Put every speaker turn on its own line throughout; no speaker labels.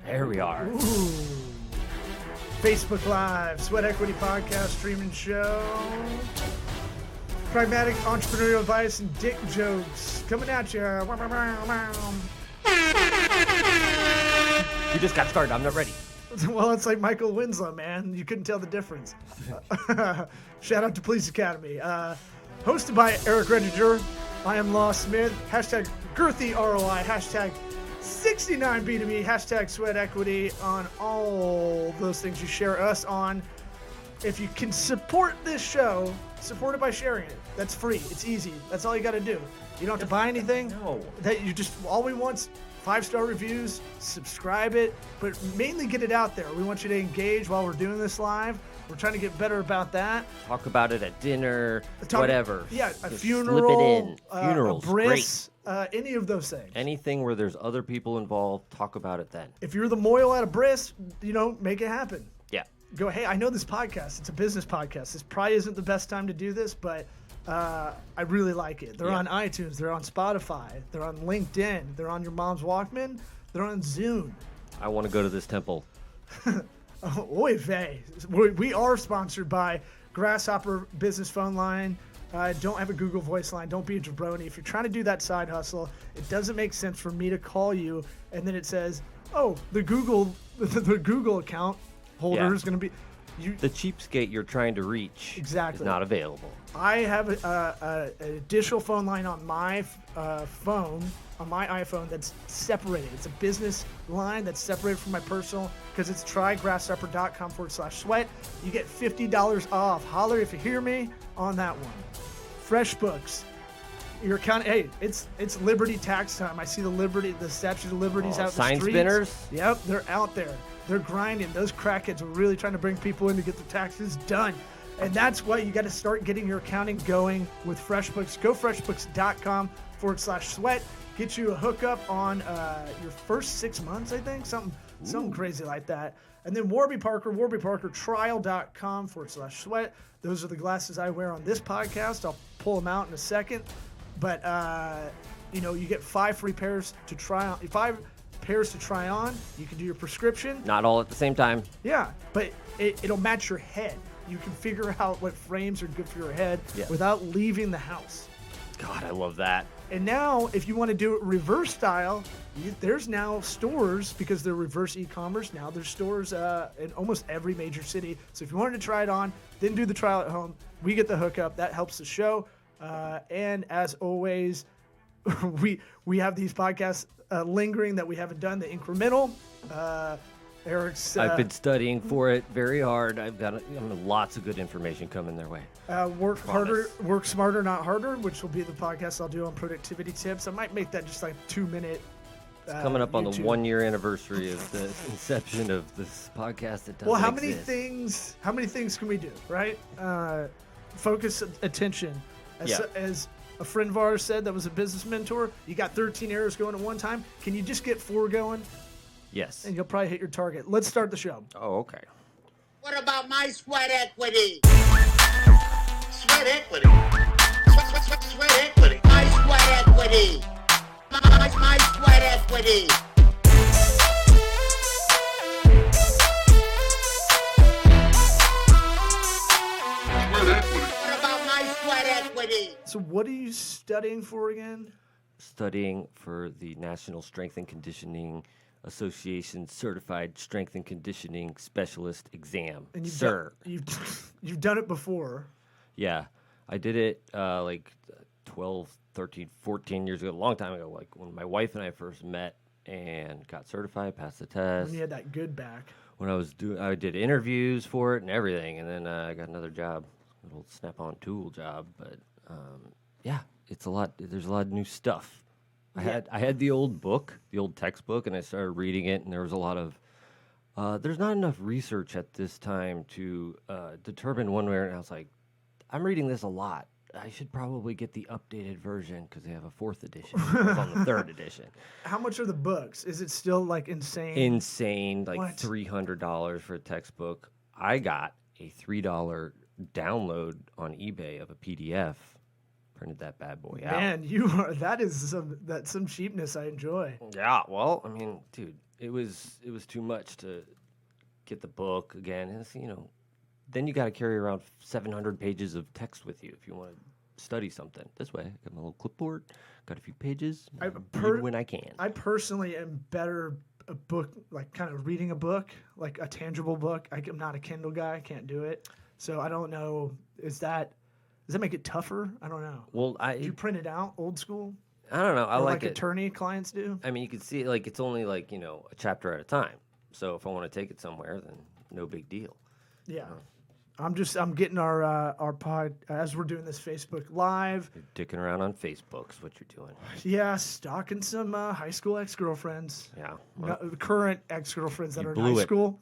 There we are.
Ooh. Facebook Live, Sweat Equity Podcast, streaming show. Pragmatic entrepreneurial advice and dick jokes coming at you.
We just got started. I'm not ready.
Well, it's like Michael Winslow, man. You couldn't tell the difference. Shout out to Police Academy. Hosted by Eric Rediger. I am Law Smith. Hashtag girthy ROI. Hashtag 69B2B. Hashtag sweat equity on all those things you share us on. If you can support this show, support it by sharing it. That's free. It's easy. That's all you got to do. You don't have to buy anything.
No.
That you just, all we want's 5-star reviews, subscribe it, but mainly get it out there. We want you to engage while we're doing this live. We're trying to get better about that.
Talk about it at dinner, whatever.
Yeah, a
Just
funeral,
slip it in. Funerals,
a bris, any of those things.
Anything where there's other people involved, talk about it then.
If you're the moil at a bris, make it happen.
Yeah.
Go, hey, I know this podcast. It's a business podcast. This probably isn't the best time to do this, but I really like it. They're on iTunes. They're on Spotify. They're on LinkedIn. They're on your mom's Walkman. They're on Zune.
I want to go to this temple.
Oy vey. We are sponsored by Grasshopper Business Phone Line. Don't have a Google Voice line. Don't be a jabroni. If you're trying to do that side hustle, it doesn't make sense for me to call you and then it says, oh, the Google account holder is going to be...
The cheapskate you're trying to reach is not available.
I have an additional phone line on my phone, on my iPhone, that's separated. It's a business line that's separated from my personal, because it's trygrasshopper.com/sweat. You get $50 off. Holler if you hear me on that one. FreshBooks. Your account, hey, it's Liberty tax time. I see the Statue of Liberty's out in the
sign
streets.
spinners?
Yep, they're out there. They're grinding. Those crackheads are really trying to bring people in to get their taxes done. And that's why you got to start getting your accounting going with FreshBooks. Go freshbooks.com/sweat. Get you a hookup on your first 6 months, I think. Something crazy like that. And then Warby Parker, warbyparkertrial.com/sweat. Those are the glasses I wear on this podcast. I'll pull them out in a second. But, you get 5 free pairs to try on. 5 pairs to try on. You can do your prescription.
Not all at the same time.
Yeah, but it'll match your head. You can figure out what frames are good for your head without leaving the house.
God, I love that.
And now, if you want to do it reverse style, there's now stores, because they're reverse e-commerce. Now there's stores in almost every major city. So if you wanted to try it on, then do the trial at home, we get the hookup. That helps the show. And as always, we have these podcasts lingering that we haven't done, the incremental. Eric's.
I've been studying for it very hard. I've got lots of good information coming their way.
Work harder, work smarter, not harder, which will be the podcast I'll do on productivity tips. I might make that just like 2-minute.
It's coming up on the 1-year anniversary of the inception of this podcast. It doesn't
Well, how
exist.
many things can we do, right? Focus attention. As a friend of ours said that was a business mentor, you got 13 arrows going at one time. Can you just get 4 going?
Yes.
And you'll probably hit your target. Let's start the show.
Oh, okay.
What about my sweat equity? Sweat equity. Sweat equity. My sweat equity. My sweat equity. What about my sweat equity?
So what are you studying for again?
Studying for the National Strength and Conditioning Association Certified Strength and Conditioning Specialist exam.
And you've done it before.
Yeah. I did it like 12, 13, 14 years ago, a long time ago, like when my wife and I first met and got certified, passed the test.
When you had that good back.
When I did interviews for it and everything, and then I got another job, a little Snap-on tool job. But it's a lot. There's a lot of new stuff. I had the old book, the old textbook, and I started reading it, and there was a lot of. There's not enough research at this time to determine one way or another. I was like, I'm reading this a lot. I should probably get the updated version because they have a 4th edition. It's on the 3rd edition.
How much are the books? Is it still like insane?
Insane, like
What?
$300 for a textbook. I got a $3 download on eBay of a PDF. Printed that bad boy out.
Man, that's some cheapness I enjoy.
Yeah, well, I mean, dude, it was too much to get the book again. And it's, then you got to carry around 700 pages of text with you if you want to study something. This way, I got my little clipboard, got a few pages, read when I can.
I personally am better a book, like kind of reading a book, like a tangible book. I'm not a Kindle guy. I can't do it. So I don't know. Does that make it tougher? I don't know.
Well,
do you print it out old school?
I don't know. I like it.
Attorney clients do.
I mean, you can see it, like it's only like a chapter at a time. So if I want to take it somewhere, then no big deal.
Yeah. I'm getting our pod as we're doing this Facebook Live.
You're dicking around on Facebook's what you're doing.
Yeah, stalking some high school ex-girlfriends.
Yeah.
No, current ex-girlfriends that are in high
blew it.
school.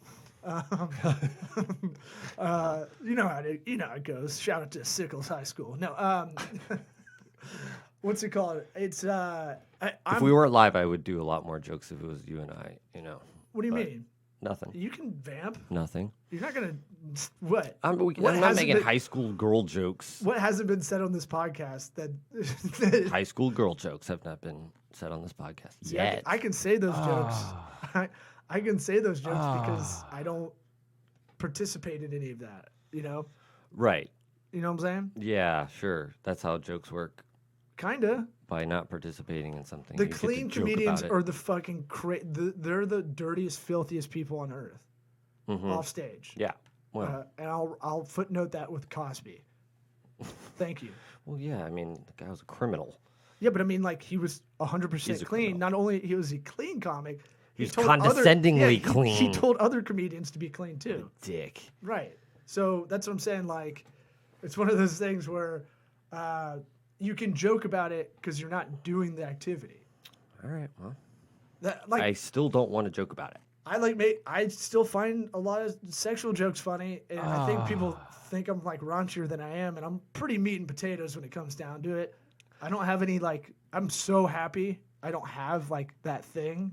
You know how it goes. Shout out to Sickles High School. No, what's it called? It's
If we weren't live, I would do a lot more jokes if it was you and I.
What do you
but
mean?
Nothing.
You can vamp.
Nothing.
You're not gonna what?
I'm
What
not
hasn't
making
been-
high school girl jokes.
What hasn't been said on this podcast that
High school girl jokes have not been said on this podcast
See,
yet.
I can say those jokes. I can say those jokes because I don't participate in any of that.
Right.
You know what I'm saying?
Yeah, sure. That's how jokes work.
Kinda.
By not participating in something.
The
you get to
clean
joke
comedians
about it.
are the fucking they're the dirtiest, filthiest people on earth. Off stage.
Yeah. Well,
And I'll footnote that with Cosby. Thank you.
well, yeah. I mean, the guy was a criminal.
Yeah, but I mean, like, he was 100%
He's a
clean.
criminal.
Not only was he clean comic,
He was
told other-
condescendingly
he
clean.
told other comedians to be clean too.
Dick.
Right. So that's what I'm saying. Like, it's one of those things where you can joke about it because you're not doing the activity.
All right. Well,
I
I still don't want to joke about it.
I still find a lot of sexual jokes funny, and I think people think I'm like raunchier than I am, and I'm pretty meat and potatoes when it comes down to it. I don't have any I'm so happy I don't have like that thing,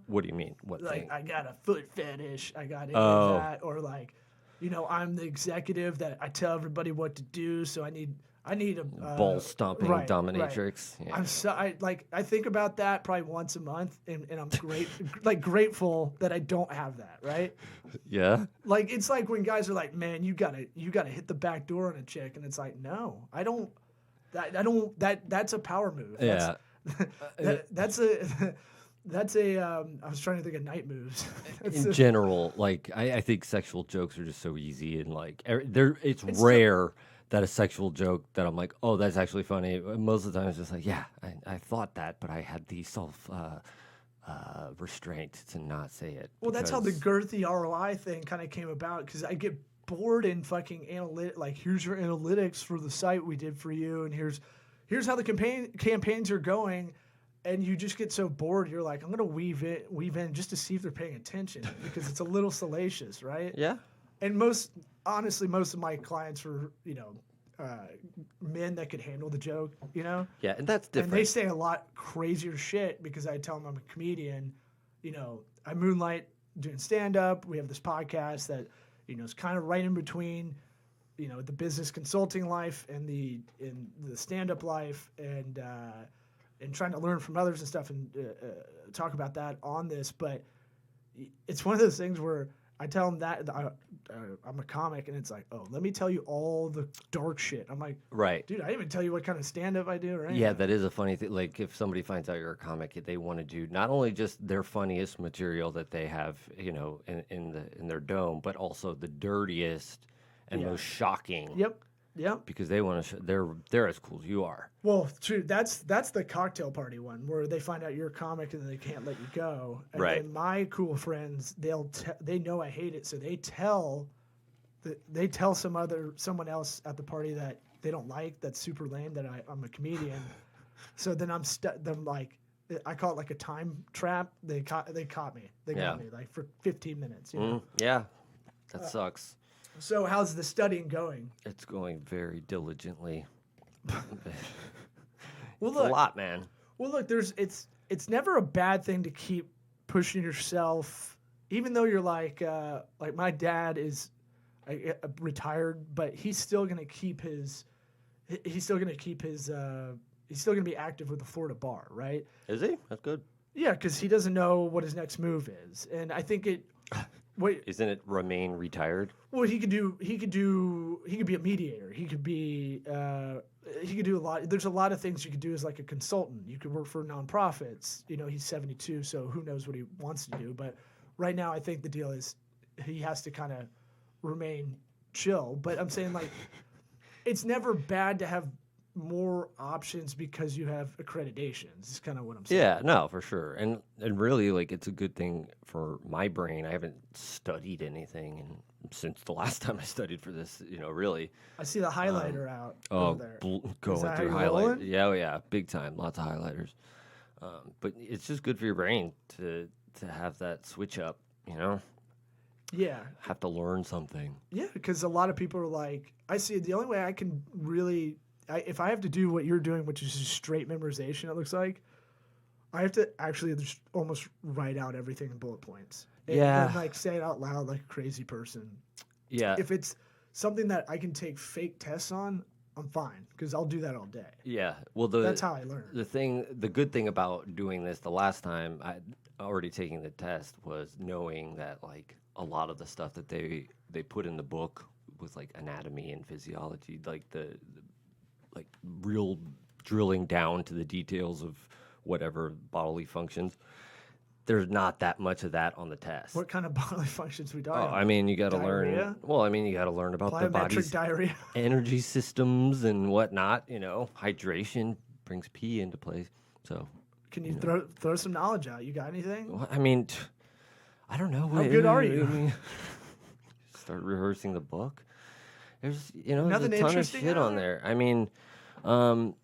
What do you mean? What
like
thing?
I got a foot fetish, I got into
Oh.
that, or like, I'm the executive that I tell everybody what to do, so I need a
Ball stomping
right,
dominatrix.
right.
Yeah.
I think about that probably once a month, and I'm grateful that I don't have that, right?
Yeah.
Like, it's like when guys are like, man, you gotta hit the back door on a chick, and it's like, no, I don't. That's a power move.
Yeah.
That's a. I was trying to think of night moves.
In general, like I think sexual jokes are just so easy, and like it's rare that a sexual joke that I'm like, oh, that's actually funny. Most of the time, it's just like, yeah, I thought that, but I had the self restraint to not say it.
Well, that's how the
because-
girthy ROI thing kind of came about, because I get bored in fucking like, here's your analytics for the site we did for you, and here's how the campaigns are going, and you just get so bored. You're like, I'm gonna weave in just to see if they're paying attention, because it's a little salacious, right?
Yeah.
And most of my clients were men that could handle the joke,
Yeah, and that's
And
different.
they say a lot crazier shit because I tell them I'm a comedian. I moonlight doing stand-up. We have this podcast that, is kind of right in between, the business consulting life and the stand-up life, and trying to learn from others and stuff, and talk about that on this. But it's one of those things where I tell them that I'm a comic, and it's like, oh, let me tell you all the dark shit. I'm like,
right.
dude, I didn't even tell you what kind of stand-up I do, right?
Yeah, that is a funny thing. Like, if somebody finds out you're a comic, they want to do not only just their funniest material that they have, in their dome, but also the dirtiest and most shocking.
Yep.
Because they want to. They're as cool as you are.
Well, true. That's the cocktail party one where they find out you're a comic and they can't let you go. And
Right.
then my cool friends, they know I hate it, so they tell someone else at the party that they don't like, that's super lame, that I'm a comedian. So then I'm like, I call it like a time trap. They caught me. They got me like for 15 minutes.
Yeah, that sucks.
So how's the studying going?
It's going very diligently.
Well,
It's a lot, man.
Well, look, it's never a bad thing to keep pushing yourself, even though you're like my dad is retired, but he's still gonna be active with the Florida bar, right?
Is he? That's good.
Yeah, because he doesn't know what his next move is, and I think it. Wait,
Isn't it remain retired?
well, he could be a mediator. He could be. He could do a lot. There's a lot of things you could do as like a consultant. You could work for nonprofits. He's 72, so who knows what he wants to do. But right now, I think the deal is he has to kind of remain chill. But I'm saying like, it's never bad to have more options because you have accreditations. Is kind of what I'm saying.
Yeah, no, for sure. And really, like, it's a good thing for my brain. I haven't studied anything since the last time I studied for this, really.
I see the highlighter out
Oh,
over there.
going
that how
through
you're
highlight.
rolling?
Yeah, oh, yeah, big time. Lots of highlighters. But it's just good for your brain to have that switch up,
Yeah.
have to learn something.
Yeah, because a lot of people are like, I see the only way I can really, if I have to do what you're doing, which is just straight memorization, it looks like, I have to actually just almost write out everything in bullet points.
Yeah.
And like say it out loud like a crazy person.
Yeah.
If it's something that I can take fake tests on, I'm fine because I'll do that all day.
Yeah. Well,
That's how I learn.
The good thing about doing this the last time, I already taking the test, was knowing that like a lot of the stuff that they put in the book with like anatomy and physiology, like the like real drilling down to the details of whatever bodily functions. There's not that much of that on the test.
What kind of bodily functions we talking
Oh,
about?
I mean, you got to learn.
Diarrhea?
Well, I mean, you got to learn about the
Plyometric
body's
diarrhea.
energy systems and whatnot. Hydration brings pee into play. So,
Can you throw some knowledge out? You got anything?
well, I mean, I don't know.
How good are you?
I mean, start rehearsing the book. There's there's
Nothing
a ton of
interesting
shit
out
on
there?
there. I mean,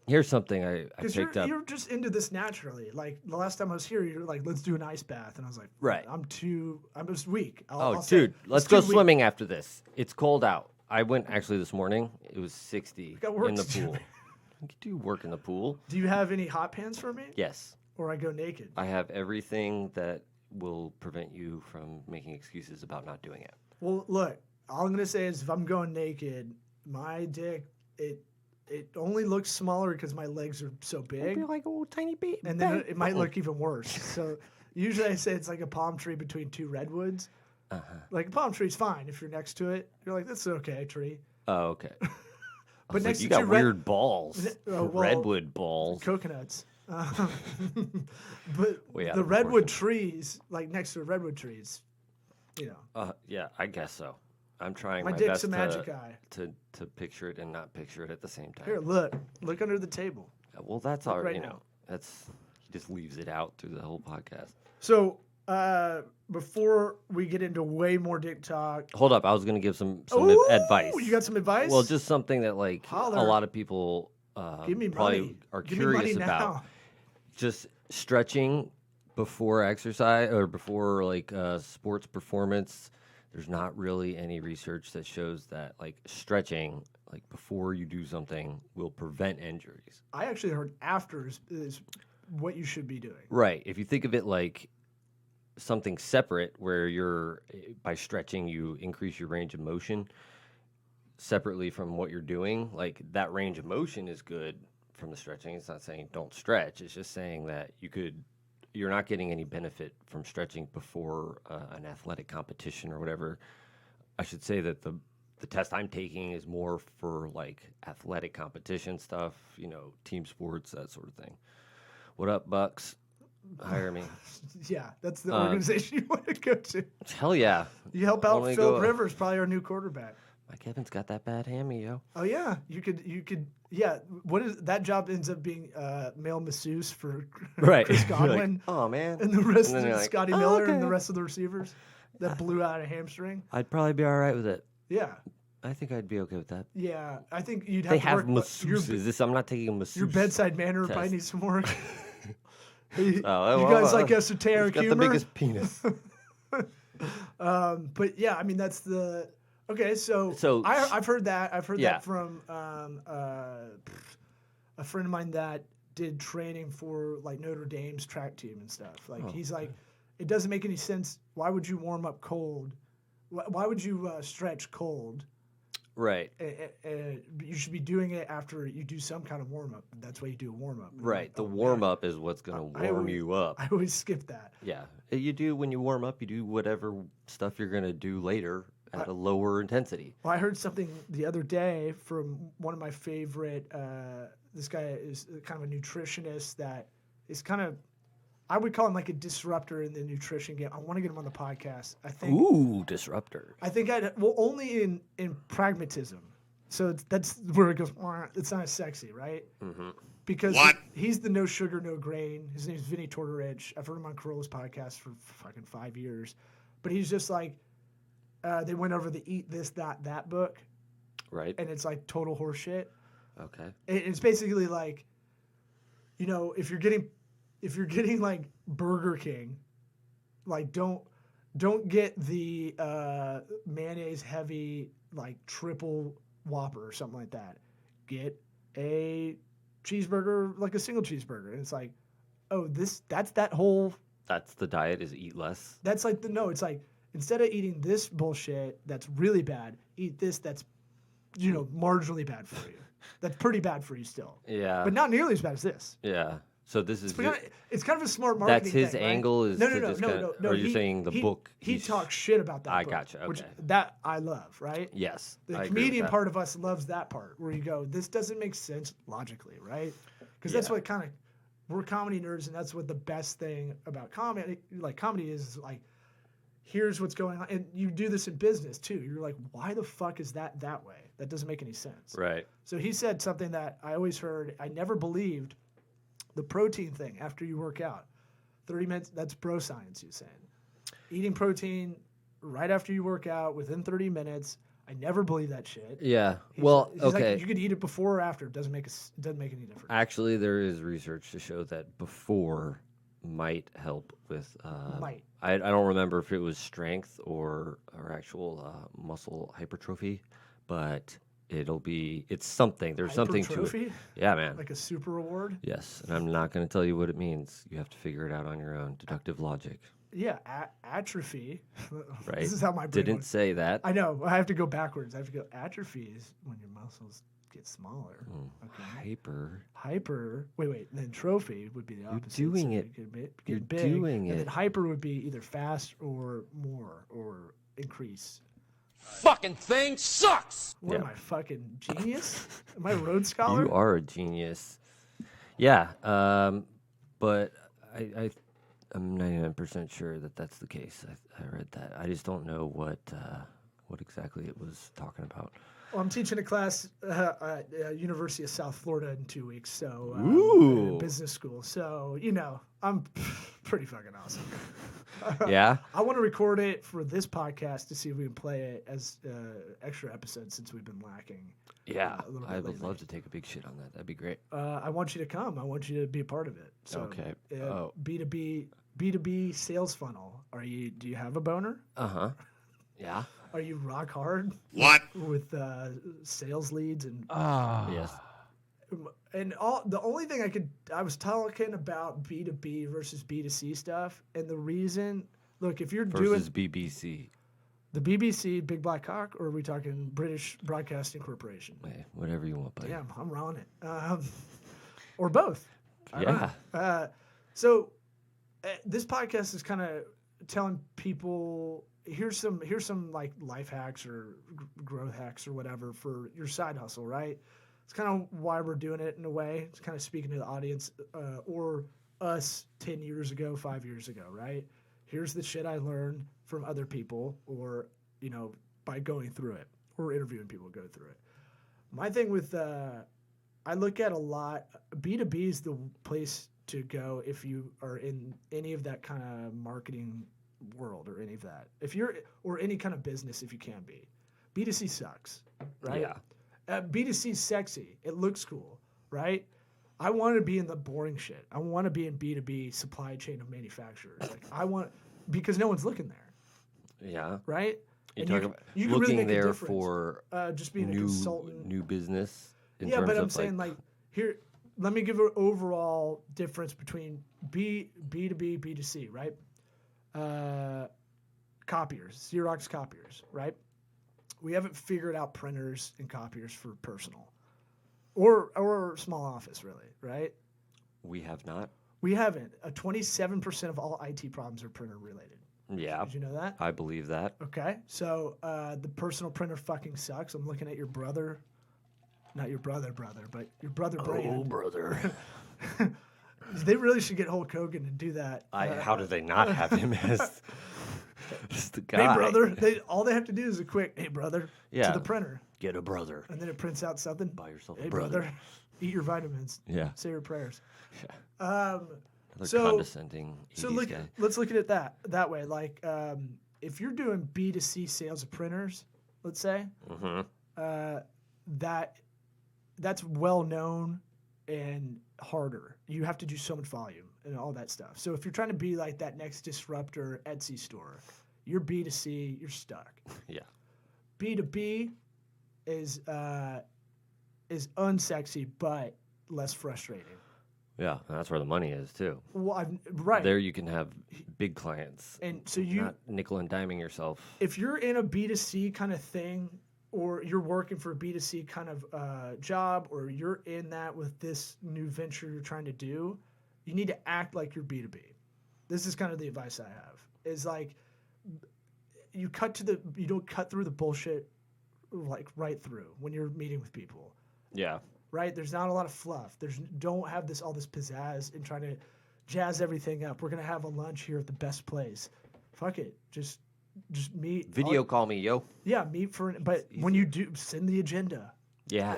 here's something I
Because
picked up.
you're just into this naturally. Like the last time I was here, you're like, let's do an ice bath, and I was like,
Right.
I'm just weak.
Oh,
say
dude,
it's
let's go
too weak.
swimming after this. It's cold out. I went actually this morning. It was 60
got work
in the
to do.
pool. You could do work in the pool.
Do you have any hot pants for me?
Yes.
Or I go naked?
I have everything that will prevent you from making excuses about not doing it.
Well, look, all I'm gonna say is if I'm going naked, my dick it only looks smaller because my legs are so big,
like a little tiny bit.
and then it might look even worse. So usually I say it's like a palm tree between two redwoods. Like a palm tree's fine if you're next to it. You're like, that's an okay tree.
Oh, okay.
But next
you
to
got
two
weird balls.
well,
Redwood balls.
coconuts. But
Way out
the
of
redwood trees, like next to the redwood trees,
Yeah, I guess so. I'm trying
my
my
dick's
best
a magic eye.
to picture it and not picture it at the same time.
Here, look under the table.
Well, that's all
right
right.
now.
That's he just leaves it out through the whole podcast.
So before we get into way more dick talk,
Hold up, I was gonna give some
Ooh,
advice.
You got some advice?
Well, just something that like
Holler.
a lot of people
give me
probably
money.
are
Give me money
curious about.
now.
Just stretching before exercise or before like sports performance. There's not really any research that shows that like stretching like before you do something will prevent injuries.
I actually heard after is what you should be doing.
Right. If you think of it like something separate where by stretching you increase your range of motion separately from what you're doing, like that range of motion is good from the stretching. It's not saying don't stretch. It's just saying that you're not getting any benefit from stretching before an athletic competition or whatever. I should say that the test I'm taking is more for like athletic competition stuff, team sports, that sort of thing. What up, Bucks? Hire me.
Yeah, that's the organization you want to go to.
Hell yeah.
You help out
Only
Philip
go-
Rivers, probably our new quarterback.
Mike Evans got that bad hammy, yo.
Oh yeah, you could. Yeah, what is that job ends up being male masseuse for
Right.
Chris
You're like,
Godwin
oh, man.
and the rest
And then
of
you're like,
Scotty
"Oh,
Miller and
okay."
the rest of the receivers that blew out a hamstring.
I'd probably be all right with it.
Yeah,
I think I'd be okay with that.
yeah. I think you'd have
They
to
have
work.
masseuses. I'm not taking a masseuse.
Your bedside manner
test.
probably needs some work. You
well,
guys like esoteric
He's got
humor?
the biggest penis.
But yeah, I mean that's the okay. So I've heard that. I've heard
Yeah.
that from a friend of mine that did training for like Notre Dame's track team and stuff. Like he's like, it doesn't make any sense. Why would you warm up cold? Why would you stretch cold?
Right.
You should be doing it after you do some kind of warm up. That's why you do a warm up.
Right. The warm up is what's going to warm you up.
I always skip that.
Yeah. You do, when you warm up, you do whatever stuff you're going to do later at a lower intensity.
Well, I heard something the other day from one of my favorite. This guy is kind of a nutritionist that is kind of, I would call him like a disruptor in the nutrition game. I want to get him on the podcast. I think.
Ooh, disruptor.
I think only in pragmatism. So that's where it goes. It's not as sexy, right?
Mm-hmm.
Because he's the no sugar, no grain. His name's Vinny Tortorich. I've heard him on Corolla's podcast for fucking 5 years, but he's just like, they went over the Eat This, That book,
Right.
and it's like total horseshit.
Okay.
It's basically like, if you're getting like Burger King, like don't get the mayonnaise heavy like triple Whopper or something like that. Get a cheeseburger, like a single cheeseburger. And it's like, oh, that's
the diet is eat less.
That's like it's like, instead of eating this bullshit that's really bad, eat this that's, marginally bad for you. That's pretty bad for you still.
Yeah.
But not nearly as bad as this.
Yeah. So this is
it's kind of a smart marketing
that's his
thing,
angle
right?
is
No.
Or you're saying the book?
He talks shit about that
I
book.
gotcha.
Which
Okay.
that I love, right?
Yes.
The
I agree with
comedian
that.
part of us loves that part where you go, this doesn't make sense logically, right? Because that's what kind of, we're comedy nerds, and that's what the best thing about comedy is like, here's what's going on. And you do this in business too. You're like, why the fuck is that way? That doesn't make any sense.
Right.
So he said something that I always heard, I never believed, the protein thing after you work out. 30 minutes, that's bro science, he's saying. Eating protein right after you work out within 30 minutes. I never believed that shit.
Yeah.
He's
Okay.
like, you could eat it before or after. It doesn't make any difference.
Actually, there is research to show that before might help with.
Might.
I don't remember if it was strength or actual muscle hypertrophy, but it's something. There's something to it.
Hypertrophy?
Yeah, man.
Like a super reward?
Yes, and I'm not going to tell you what it means. You have to figure it out on your own. Deductive logic.
Yeah, atrophy.
Right.
This is how my brain
Didn't
works.
say that.
I know. I have to go backwards. I have to go atrophy is when your muscles get smaller. Okay. Hyper. Wait. Then trophy would be the opposite.
doing
So
it.
you get
You're
big,
doing
and
it.
then hyper would be either fast or more or increase.
Fucking thing sucks!
What am I, fucking genius? Am I a Rhodes Scholar?
You are a genius. Yeah, but I'm 99% sure that that's the case. I read that. I just don't know what exactly it was talking about.
Well, I'm teaching a class at University of South Florida in 2 weeks, so
Ooh.
business school. So I'm pretty fucking awesome.
Yeah.
I want to record it for this podcast to see if we can play it as extra episodes since we've been lacking.
Yeah,
a little bit
I would
lately.
love to take a big shit on that. That'd be great.
I want you to come. I want you to be a part of it. So,
Okay.
B2B sales funnel. Do you have a boner?
Yeah.
Are you rock hard?
What?
With sales leads and
Yes.
and the only thing I was talking about B2B versus B2C stuff, and the reason, look, if you're
Versus
doing
BBC.
the BBC, Big Black Cock, or are we talking British Broadcasting Corporation?
Hey, whatever you want, buddy.
Damn, I'm on it. Or both. I don't
Yeah.
know. So this podcast is kind of telling people, here's some like life hacks or growth hacks or whatever for your side hustle, right? It's kind of why we're doing it in a way. It's kind of speaking to the audience or us 10 years ago, 5 years ago, right? Here's the shit I learned from other people or, by going through it or interviewing people who go through it. My thing with, I look at a lot, B2B is the place to go if you are in any of that kind of marketing world or any of that. Or any kind of business if you can be. B2C sucks, right?
Yeah.
B2C is sexy. It looks cool, right? I want to be in the boring shit. I want to be in B2B supply chain of manufacturers. Because no one's looking there,
Yeah.
right?
You're
And
talking about
you can really
looking
make a
there
difference,
for
just being a consultant.
new business. In
Yeah,
terms
but I'm
of
saying here, let me give an overall difference between B2B, B2C, right? Copiers, Xerox copiers, right? We haven't figured out printers and copiers for personal or small office, really, right?
We have not.
We haven't. 27% of all IT problems are printer related.
Yeah.
Did you know that?
I believe that.
Okay. So the personal printer fucking sucks. I'm looking at your brother. Not your brother, but your brother brand.
brother.
They really should get Hulk Hogan to do that.
How do they not have him as the guy?
Hey, brother. All they have to do is a quick, hey, brother,
Yeah.
to the printer.
Get a brother.
And then it prints out something.
Buy yourself a
Hey,
brother.
brother, eat your vitamins.
Yeah.
Say your prayers.
Another
So-
condescending 80s
So
guy.
let's look at it that way. Like, if you're doing B2C sales of printers, let's say, that's well known and harder. You have to do so much volume and all that stuff. So if you're trying to be like that next disruptor Etsy store, you're B2C, you're stuck.
Yeah.
B2B is unsexy but less frustrating.
Yeah. And that's where the money is, too.
Well, right.
There you can have big clients.
And so you,
Not nickel and diming yourself.
if you're in a B2C kind of thing, or you're working for a B2C kind of job, or you're in that with this new venture you're trying to do, you need to act like you're B2B. This is kind of the advice I have. Is like you don't cut through the bullshit like right through when you're meeting with people.
Yeah.
Right? There's not a lot of fluff. Don't have all this pizzazz and trying to jazz everything up. We're gonna have a lunch here at the best place. Fuck it. Just meet.
Video call me, yo.
Yeah, meet for. But when you do, send the agenda.
Yeah.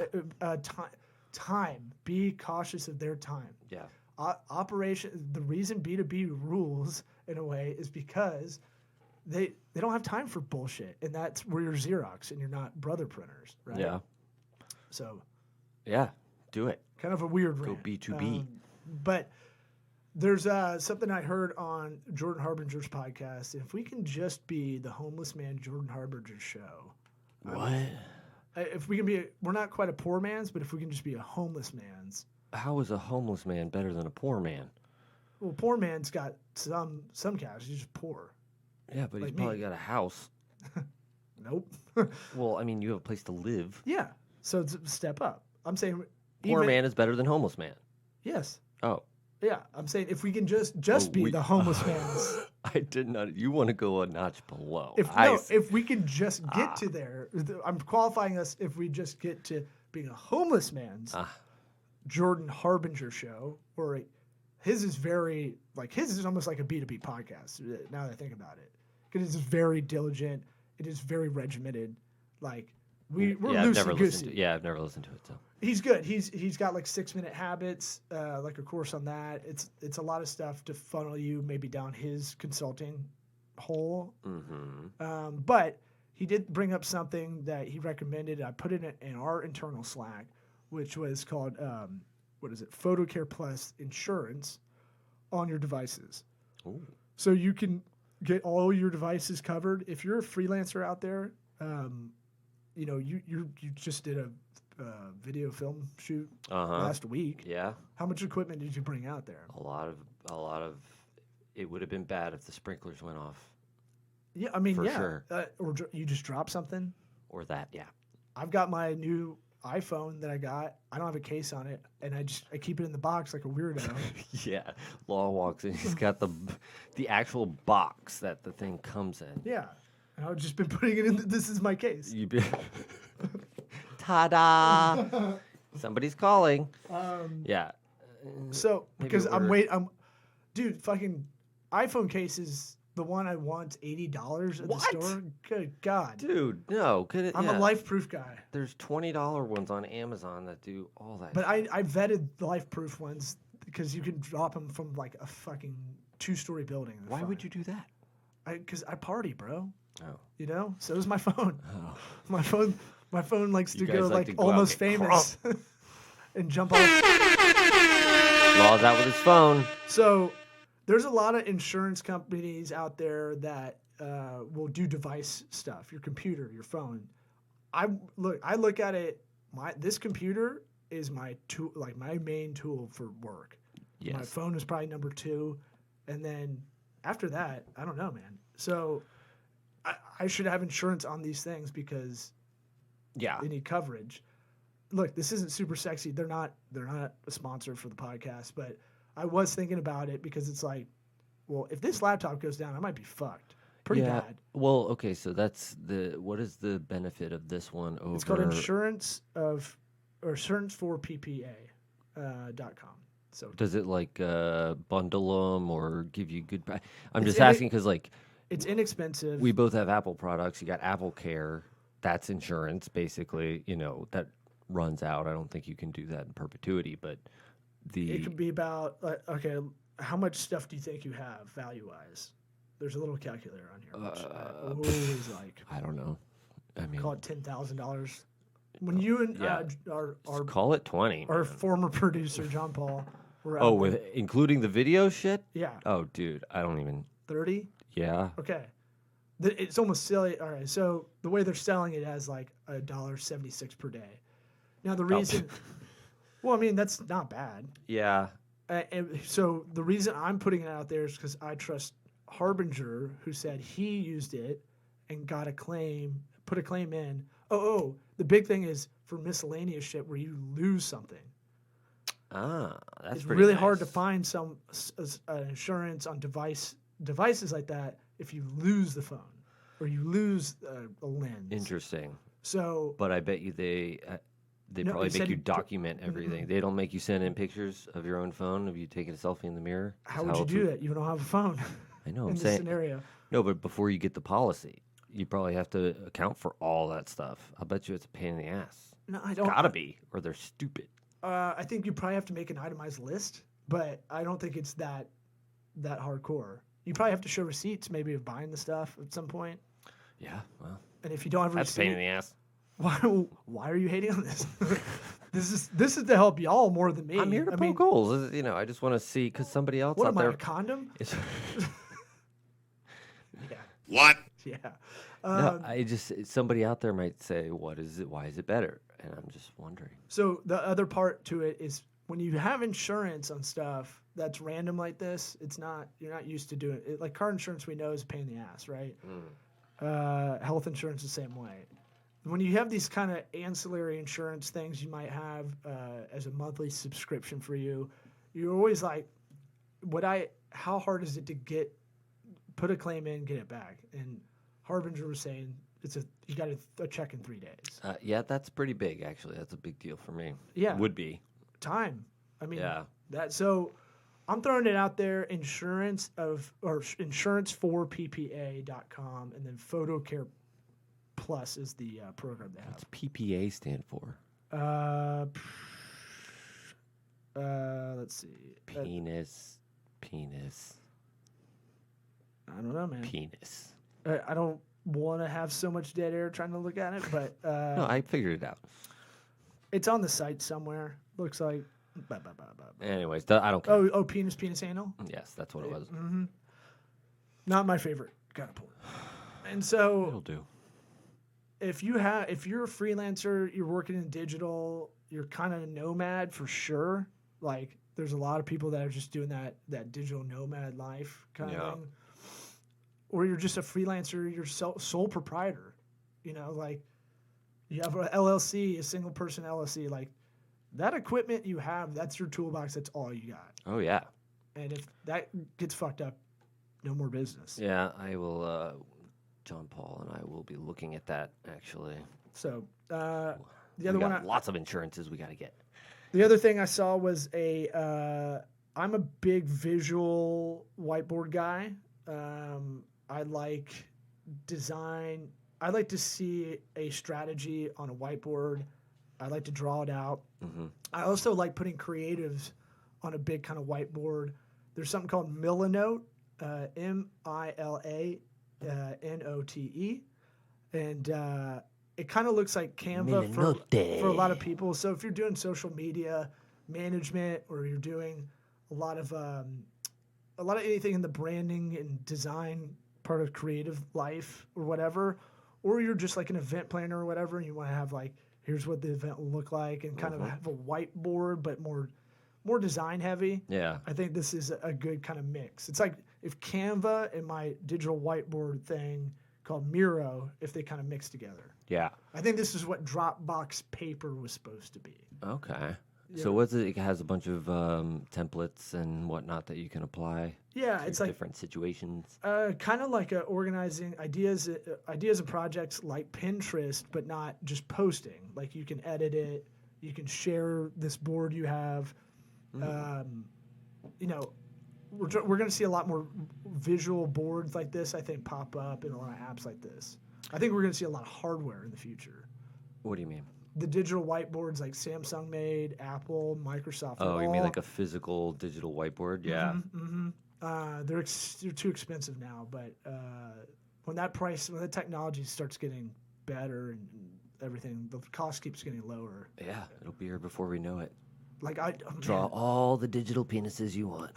Time. Be cautious of their time.
Yeah.
Operation. The reason B2B rules in a way is because they don't have time for bullshit, and that's where you're Xerox and you're not Brother Printers, right?
Yeah.
So.
Yeah. Do it.
Kind of a weird
Go
rant.
B2B.
But there's something I heard on Jordan Harbinger's podcast. If we can just be the homeless man Jordan Harbinger show.
What?
If we can be, we're not quite a poor man's, but if we can just be a homeless man's.
How is a homeless man better than a poor man?
Well, poor man's got some cash. He's just poor.
Yeah, but he's
Like
probably
me.
got a house.
Nope.
Well, I mean, you have a place to live.
Yeah. So it's a step up. I'm saying
Poor man is better than homeless man.
Yes.
Oh.
Yeah. I'm saying if we can just be
we-
the homeless man's.
I did not. You want to go a notch below.
If we can just get to there, I'm qualifying us. If we just get to being a homeless man's Jordan Harbinger show, or his is almost like a B2B podcast. Now that I think about it, because it's very diligent, it is very regimented. Like we're loosey goosey.
I've never listened to it. So
He's good. He's got like 6-minute habits, like a course on that. It's a lot of stuff to funnel you maybe down his consulting hole.
Mm-hmm.
But he did bring up something that he recommended. I put it in our internal Slack, which was called PhotoCare Plus Insurance on your devices.
Ooh.
So you can get all your devices covered. If you're a freelancer out there, you just did a video film shoot last week.
Yeah.
How much equipment did you bring out there?
A lot of. It would have been bad if the sprinklers went off.
Yeah, I mean,
For
yeah.
sure.
Or you just drop something.
Or that, yeah.
I've got my new iPhone that I got. I don't have a case on it, and I keep it in the box like a weirdo.
Yeah. Law walks in. He's got the actual box that the thing comes in.
Yeah, and I've just been putting it in. This is my case.
You be. Ta-da! Somebody's calling. Yeah.
So
Maybe
because
order-
dude, fucking iPhone case is the one I want $80 at
What?
the store. Good God,
Dude, no.
I'm a life proof guy.
There's $20 ones on Amazon that do all that.
But I vetted the life proof ones because you can drop them from like a fucking 2-story building. They're
Why
fine.
would you do that?
Because I party, bro.
Oh.
You know. So does my phone.
Oh.
My phone likes
You
to
guys
go
like
like
to go out
almost
and get
famous and jump off.
Law's out with his phone.
So there's a lot of insurance companies out there that will do device stuff. Your computer, your phone. I look at it. This computer is my tool, like my main tool for work.
Yes.
My phone is probably number 2, and then after that, I don't know, man. So I should have insurance on these things because
Yeah.
they need coverage. Look, this isn't super sexy. They're not a sponsor for the podcast, but I was thinking about it because it's like, well, if this laptop goes down, I might be fucked. Pretty bad.
Well, okay, so what is the benefit of this one over?
It's called insurance for PPA.com. So
Does it like bundle them or give you good? I'm
It's
just asking because like
it's inexpensive.
we both have Apple products. You got Apple Care. That's insurance, basically. That runs out. I don't think you can do that in perpetuity, but
It could be about okay. How much stuff do you think you have value wise? There's a little calculator on here. Which I always like.
I don't know. I mean,
Call it $10,000. When you and our
call it 20.
our
man.
former producer John Paul were
Oh,
out
with including the video shit?
yeah
Oh, dude, I don't even.
30.
Yeah.
Okay. It's almost silly. All right. So the way they're selling it as like $1.76 per day. Now the reason, well, I mean that's not bad.
Yeah.
And so the reason I'm putting it out there is because I trust Harbinger, who said he used it and got put a claim in. Oh, the big thing is for miscellaneous shit where you lose something.
That's
It's
pretty
really
nice.
hard to find some insurance on devices like that if you lose the phone or you lose a lens.
Interesting.
So,
But I bet you they
No,
probably
he
make
said
you
he put-
document everything. They don't make you send in pictures of your own phone of you taking a selfie in the mirror.
how would you do that? You don't have a phone
I know.
in
I'm
this
saying
scenario.
no, but before you get the policy, you probably have to account for all that stuff. I bet you it's a pain in the ass.
No, I don't.
Gotta be, or they're stupid.
I think you probably have to make an itemized list, but I don't think it's that hardcore. You probably have to show receipts, maybe of buying the stuff at some point.
Yeah, well,
And if you don't have a
that's a pain in
receipt,
the ass.
why are you hating on this? This is to help y'all more than me.
I'm here to
I
poke
mean,
holes. I just want to see because somebody else
what
out
am I,
there.
a condom?
is-
Yeah,
What?
yeah.
no, somebody out there might say, "What is it? Why is it better?" And I'm just wondering.
So the other part to it is when you have insurance on stuff that's random like this, you're not used to doing it. Like car insurance, we know is a pain in the ass, right? Health insurance the same way. When you have these kind of ancillary insurance things you might have as a monthly subscription for you, you're always like, how hard is it to put a claim in, get it back? And Harbinger was saying you got a check in 3 days.
Yeah, that's pretty big actually. That's a big deal for me.
Yeah.
Would be.
Time. I mean,
Yeah.
so I'm throwing it out there. Insurance for PPA.com, and then PhotoCare Plus is the program they have.
What's PPA stand for?
Let's see.
Penis.
I don't know, man.
Penis.
I don't want to have so much dead air trying to look at it, but
No, I figured it out.
it's on the site somewhere. Looks like.
Anyways, I don't care.
Oh, penis anal.
Yes, that's what it was.
Not my favorite kind of porn. And
It'll
so
do.
if you're a freelancer, you're working in digital, you're kind of a nomad for sure. Like there's a lot of people that are just doing that digital nomad life kind
Yeah.
of thing. Or you're just a freelancer, you're sole proprietor. Like you have a LLC, a single person LLC. Like that equipment you have, that's your toolbox. That's all you got.
Oh yeah.
And if that gets fucked up, no more business.
Yeah, I will. John Paul and I will be looking at that actually.
So the
We
other
got
one,
lots of insurances we got to get.
the other thing I saw was I'm a big visual whiteboard guy. I like design. I like to see a strategy on a whiteboard. I like to draw it out.
Mm-hmm.
I also like putting creatives on a big kind of whiteboard. There's something called Milanote, Milanote, and it kind of looks like Canva for a lot of people. So if you're doing social media management or you're doing a lot of anything in the branding and design part of creative life or whatever, or you're just like an event planner or whatever, and you want to have like, here's what the event will look like, and kind of have a whiteboard, but more design heavy.
Yeah.
I think this is a good kind of mix. It's like if Canva and my digital whiteboard thing called Miro if they kind of mix together.
Yeah.
I think this is what Dropbox Paper was supposed to be.
Okay.
Yeah.
So what's it? It has a bunch of templates and whatnot that you can apply.
Yeah,
to
it's like
different situations.
kind of like organizing ideas and projects like Pinterest, but not just posting. Like you can edit it, you can share this board you have. You know, we're going to see a lot more visual boards like this, I think, pop up in a lot of apps like this. I think we're going to see a lot of hardware in the future.
What do you mean?
The digital whiteboards like Samsung made, Apple, Microsoft.
Oh, you mean like a physical digital whiteboard? Yeah.
They're too expensive now, but when the technology starts getting better and everything, the cost keeps getting lower.
Yeah, it'll be here before we know it.
Like
Draw all the digital penises you want.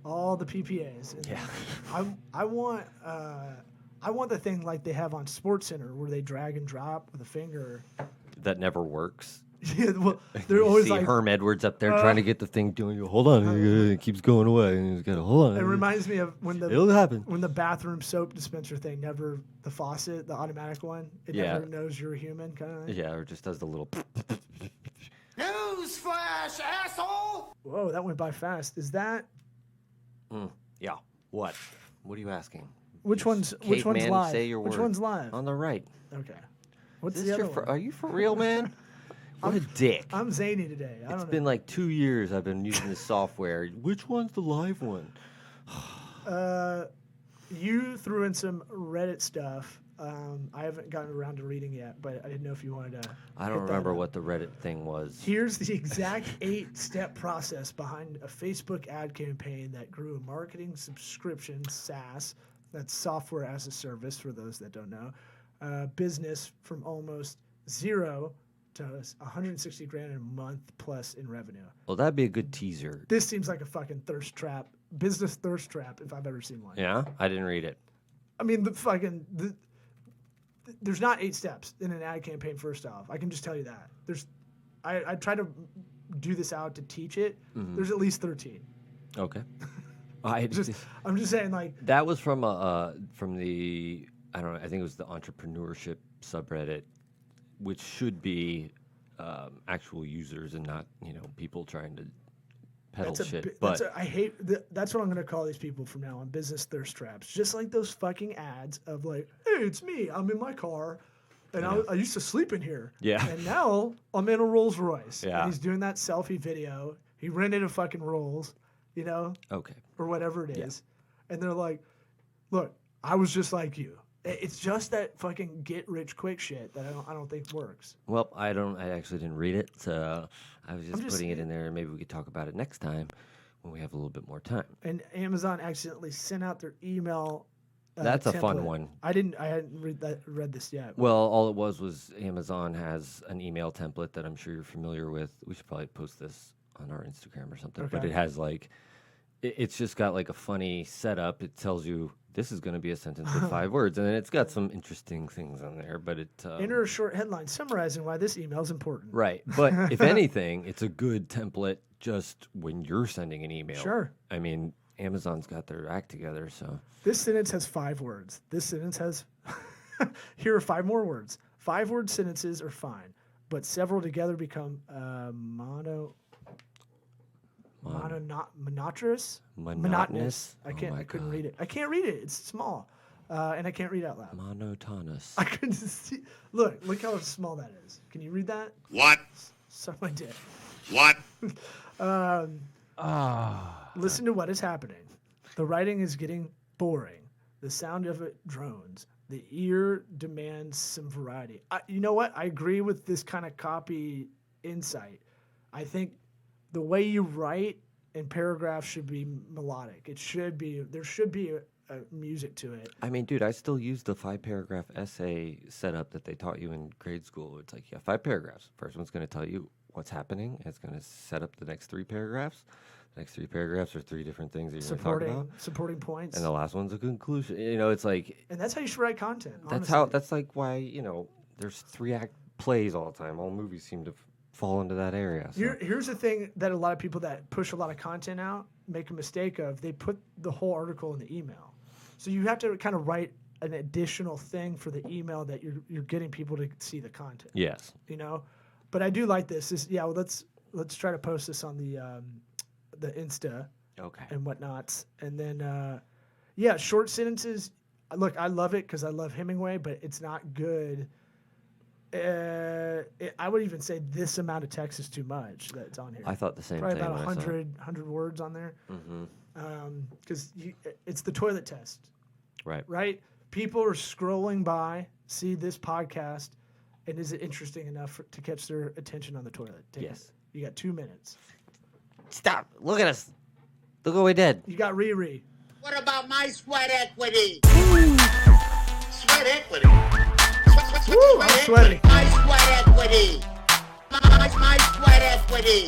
all the PPAs. And
Yeah.
I want the thing like they have on SportsCenter where they drag and drop with a finger.
That never works.
Yeah, well, they're
You
always
see
like.
Herm Edwards up there trying to get the thing doing. You hold on, it keeps going away. And he's got to hold on.
It reminds me of
It'll happen.
when the bathroom soap dispenser thing the faucet, the automatic one, it
Yeah.
never knows you're a human kind of thing.
Yeah, or just does the little.
Newsflash, asshole!
Whoa, that went by fast. Is that
Yeah. What? What are you asking?
which one's
Caveman,
live?
say your
Which
word.
one's live?
On the right.
Okay. What's
Is
the
this
other
your
one?
are you for real, man? What a dick.
I'm zany today. I
It's
don't
been like 2 years I've been using this software. Which one's the live one?
know. You threw in some Reddit stuff. I haven't gotten around to reading yet, but I didn't know if you wanted to.
I don't
hit that
remember
up.
what the Reddit thing was.
Here's the exact 8-step process behind a Facebook ad campaign that grew a marketing subscription SaaS, that's software as a service for those that don't know, business from almost zero to 160 grand in a month plus in revenue.
Well, that'd be a good teaser.
This seems like a fucking thirst trap, business thirst trap if I've ever seen one.
Yeah? I didn't read it.
I mean, there's not 8 steps in an ad campaign. First off, I can just tell you that. I try to do this out to teach it.
Mm-hmm.
There's at least 13.
Okay.
I'm just saying, like,
That was from the I don't know, I think it was the entrepreneurship subreddit, which should be actual users and not, people trying to peddle shit.
that's what I'm gonna call these people from now on, business thirst traps. Just like those fucking ads of like, hey, it's me. I'm in my car, and I used to sleep in here.
Yeah.
And now I'm in a Rolls Royce.
Yeah.
And he's doing that selfie video. He rented a fucking Rolls,
Okay.
or whatever it is. And they're like, look, I was just like you. It's just that fucking get rich quick shit that I don't think works.
Well, I actually didn't read it, so I was just
just-
putting it in there. Maybe we could talk about it next time when we have a little bit more time.
And Amazon accidentally sent out their email.
That's a fun
template.
one.
I hadn't read this yet.
Well, all it was Amazon has an email template that I'm sure you're familiar with. We should probably post this on our Instagram or something. But
Okay.
it has it's just got like a funny setup. It tells you this is going to be a sentence with 5 words, and then it's got some interesting things on there. But it
Enter a short headline summarizing why this email is important.
right. But if anything, it's a good template just when you're sending an email.
Sure.
I mean, Amazon's got their act together, so
This sentence has 5 words. This sentence has. Here are 5 more words. 5-word sentences are fine, but several together become monotonous.
Monotonous?
I
Oh
can't.
my
I couldn't
God.
read it. I can't read it. It's small, and I can't read out loud.
monotonous.
I couldn't see. Look how small that is. Can you read that?
What?
Suck my dick.
What?
Listen to what is happening. The writing is getting boring. The sound of it drones. The ear demands some variety. You know what? I agree with this kind of copy insight. I think the way you write in paragraphs should be melodic. There should be a music to it.
I mean, dude, I still use the 5-paragraph essay setup that they taught you in grade school. It's like, 5 paragraphs. First one's going to tell you what's happening. And it's going to set up the next 3 paragraphs. The next 3 paragraphs are 3 different things that you're going to talk about.
Supporting points.
And the last one's a conclusion. It's like,
And that's how you should write content.
that's like why, there's 3-act plays all the time. All movies seem to fall into that area. So.
Here's the thing that a lot of people that push a lot of content out make a mistake of. They put the whole article in the email. So you have to kind of write an additional thing for the email that you're getting people to see the content.
Yes.
You know, but I do like this. Well, let's try to post this on the Insta
Okay.
and whatnots, and then short sentences. Look, I love it because I love Hemingway, but it's not good. I would even say this amount of text is too much that's on here.
I thought the same
Probably
thing.
about
when I saw it.
100 words on there.
Mm-hmm.
Because it's the toilet test,
Right.
right? People are scrolling by, see this podcast, and is it interesting enough to catch their attention on the toilet? Take
Yes.
it. You got 2 minutes.
Stop. Look at us. Look what we did.
You got Riri.
What about my sweat equity? Sweat equity?
Woo, I'm sweating.
My sweat equity. My sweat equity.